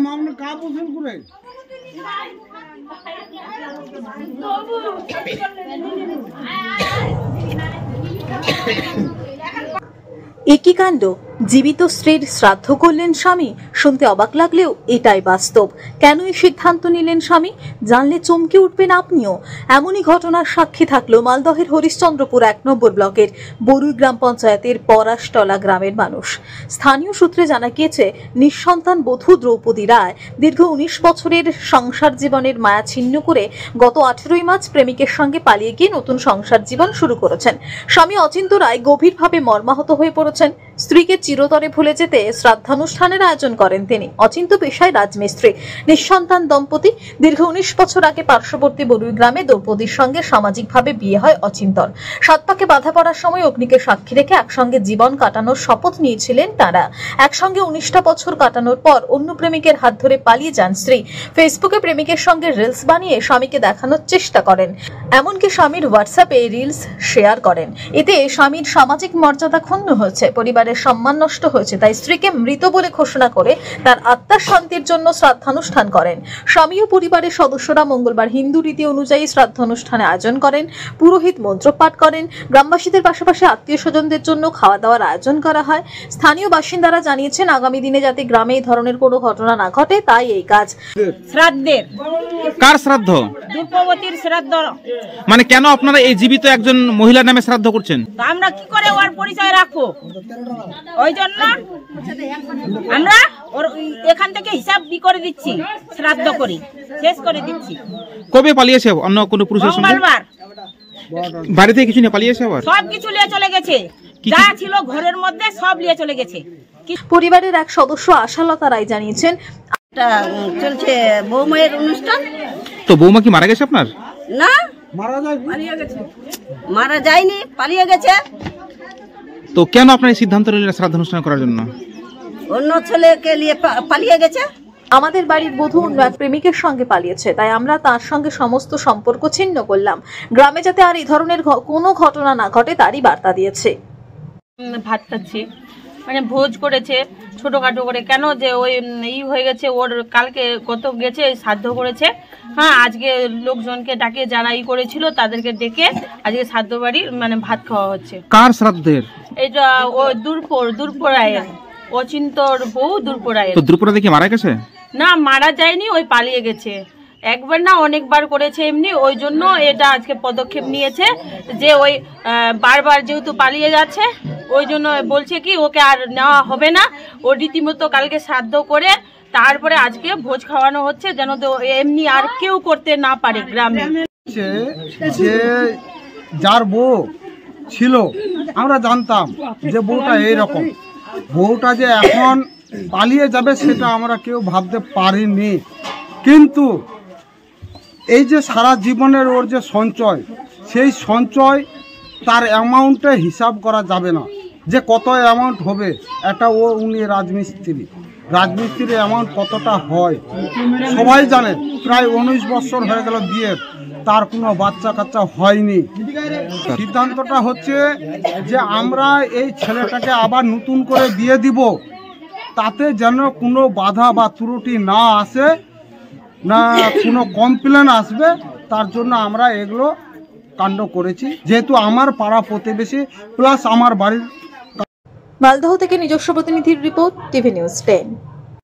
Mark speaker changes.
Speaker 1: मामला का पसंद करे
Speaker 2: একই কাণ্ড, জীবিত স্ত্রীর শ্রাদ্ধ করলেন স্বামী। শুনতে অবাক লাগলেও এটাই বাস্তব। কেন এই সিদ্ধান্ত নিলেন স্বামী, জানলে চমকে উঠবেন আপনিও। এমনই ঘটনার সাক্ষী থাকলো মালদহের হরিশ্চন্দ্রপুর ১ নম্বর ব্লকের বরুই গ্রাম পঞ্চায়েতের পরাশতলা গ্রামের মানুষ। স্থানীয় সূত্রে জানা গিয়েছে, নিঃসন্তান বধূ দ্রৌপদী রায় দীর্ঘ ১৯ বছরের সংসার জীবনের মায়া ছিন্ন করে গত ১৮ই মার্চ প্রেমিকের সঙ্গে পালিয়ে গিয়ে নতুন সংসার জীবন শুরু করেছেন। স্বামী অচিন্ত রায় গভীরভাবে মর্মাহত হয়ে পড়েছেন। স্ত্রীকে চিরতরে ভুলে যেতে শ্রাদ্ধানুষ্ঠানের আয়োজন করেন তিনি। অচিন্ত পেশায় রাজমিস্ত্রি, নিঃসন্তান দম্পতি। দীর্ঘ ১৯ বছর আগে পার্শ্ববর্তী বরুই গ্রামে দ্রৌপদীর সঙ্গে সামাজিকভাবে বিয়ে হয় অচিন্তর। সাত পাকে বাধা পড়ার সময় অগ্নিকে সাক্ষী রেখে একসঙ্গে জীবন কাটানোর শপথ নিয়েছিলেন তারা। একসঙ্গে ১৯টা বছর কাটানোর পর অন্য প্রেমিকের হাত ধরে পালিয়ে যান স্ত্রী। ফেসবুকে প্রেমিকের সঙ্গে রিলস বানিয়ে স্বামীকে দেখানোর চেষ্টা করেন, এমনকি স্বামীর হোয়াটসঅ্যাপে রিলস শেয়ার করেন। এতে স্বামীর সামাজিক মর্যাদা ক্ষুণ্ণ হয়েছে, পরিবারের সম্মান নষ্ট হয়েছে। তাই স্ত্রীকে মৃত বলে ঘোষণা করে তার আত্মার শান্তির জন্য শ্রাদ্ধানুষ্ঠান করেন। স্বামী ও পরিবারের সদস্যরা মঙ্গলবার হিন্দু রীতি অনুযায়ী শ্রাদ্ধানুষ্ঠানে আয়োজন করেন। পুরোহিত মন্ত্রপাঠ করেন। গ্রামবাসীদের পাশাপাশি আত্মীয় স্বজনদের জন্য খাওয়া দাওয়ার আয়োজন করা হয়। স্থানীয় বাসিন্দারা জানিয়েছেন, আগামী দিনে যাতে গ্রামে এই ধরনের কোনো ঘটনা না ঘটে তাই এই কাজ।
Speaker 3: শ্রাদ্ধের
Speaker 4: কার শ্রাদ্ধ?
Speaker 3: দ্রৌপদীর শ্রাদ্ধ।
Speaker 4: মানে কেন আপনারা এই জীবিত একজন মহিলার নামে শ্রাদ্ধ করছেন?
Speaker 3: আমরা কি করে ওর পরিচয় রাখবো, ওই জন্য আমরা ওর এখান থেকে হিসাব করে দিচ্ছি, শ্রাদ্ধ করি শেষ করে দিচ্ছি।
Speaker 4: কবে পালিয়েছে অন্য কোনো পুরুষের সঙ্গে?
Speaker 3: মঙ্গলবার।
Speaker 4: বাড়ি থেকে কিছু নিয়ে পালিয়েছে? আবার
Speaker 3: সব কিছু নিয়ে চলে গেছে, যা ছিল ঘরের মধ্যে সব নিয়ে চলে গেছে।
Speaker 2: পরিবারের এক সদস্য আশালতা রায় জানিয়েছেন,
Speaker 5: চলছে বৌমায়ের অনুষ্ঠান।
Speaker 4: তো বৌমা কি মারা গেছে আপনার?
Speaker 5: না, মারা যায়নি, পালিয়ে গেছে।
Speaker 4: তো কেন আপনার সিদ্ধান্ত নিলেন শ্রাদ্ধানুষ্ঠান করার জন্য?
Speaker 5: অন্য ছেলেকে নিয়ে পালিয়ে গেছে।
Speaker 2: আমাদের বাড়ির বধূ অন্য এক প্রেমিকের সঙ্গে পালিয়েছে, তাই আমরা তার সঙ্গে সমস্ত সম্পর্ক ছিন্ন করলাম। গ্রামে যাতে আর এই ধরনের কোনো ঘটনা না ঘটে তারই বার্তা দিয়েছে।
Speaker 3: ভাত খাচ্ছি, মানে ভোজ করেছে ছোটখাটো করে, কেন যে ওই হয়ে গেছে ওর, কালকে কত গেছে শ্রাদ্ধ করেছে। হ্যাঁ, আজকে লোকজনকে ডাকে যারা করেছিল তাদেরকে ডেকে আজকে শ্রাদ্ধ বাড়ির মানে ভাত খাওয়া হচ্ছে।
Speaker 4: কার শ্রাদ্ধের?
Speaker 3: এটা ও দুর্পরায়ের অচিন্তর বউ দুর্পরায়ের।
Speaker 4: তো দুর্পরা দেখে মারা গেছে?
Speaker 3: না, মারা যায়নি, ওই পালিয়ে গেছে। একবার না অনেকবার করেছে এমনি, ওই জন্য এটা আজকে পদক্ষেপ নিয়েছে যে ওই বারবার যেহেতু পালিয়ে যাচ্ছে ওই জন্য বলছে কি ওকে আর নেওয়া হবে না। ও রীতিমতো কালকে শ্রাদ্ধ করে তারপরে আজকে ভোজ খাওয়ানো হচ্ছে, যেন তো এমনি আর কেউ করতে না পারে গ্রামে।
Speaker 1: যে যার বউ ছিল আমরা জানতাম যে বউটা এইরকম, বউটা যে এখন পালিয়ে যাবে সেটা আমরা কেউ ভাবতে পারিনি। কিন্তু এই যে সারা জীবনের ওর যে সঞ্চয়, সেই সঞ্চয় তার অ্যামাউন্টে হিসাব করা যাবে না যে কত অ্যামাউন্ট হবে। একটা উনি রাজমিস্ত্রির অ্যামাউন্ট কতটা হয় সবাই জানে। প্রায় ১৯ বছর হয়ে গেল বিয়ের, তার কোনো বাচ্চা কাচ্চা হয়নি। সিদ্ধান্তটা হচ্ছে যে আমরা এই ছেলেটাকে আবার নতুন করে বিয়ে দিব, তাতে যেন কোনো বাধা বা ত্রুটি না আসে, না কোনো কমপ্লেন আসবে, তার জন্য আমরা এগুলো কাণ্ড করেছি। যেহেতু আমার পাড়া প্রতিবেশী প্লাস আমার বাড়ির।
Speaker 2: মালদহ থেকে নিজস্ব প্রতিনিধির রিপোর্ট, টিভি নিউজ 10।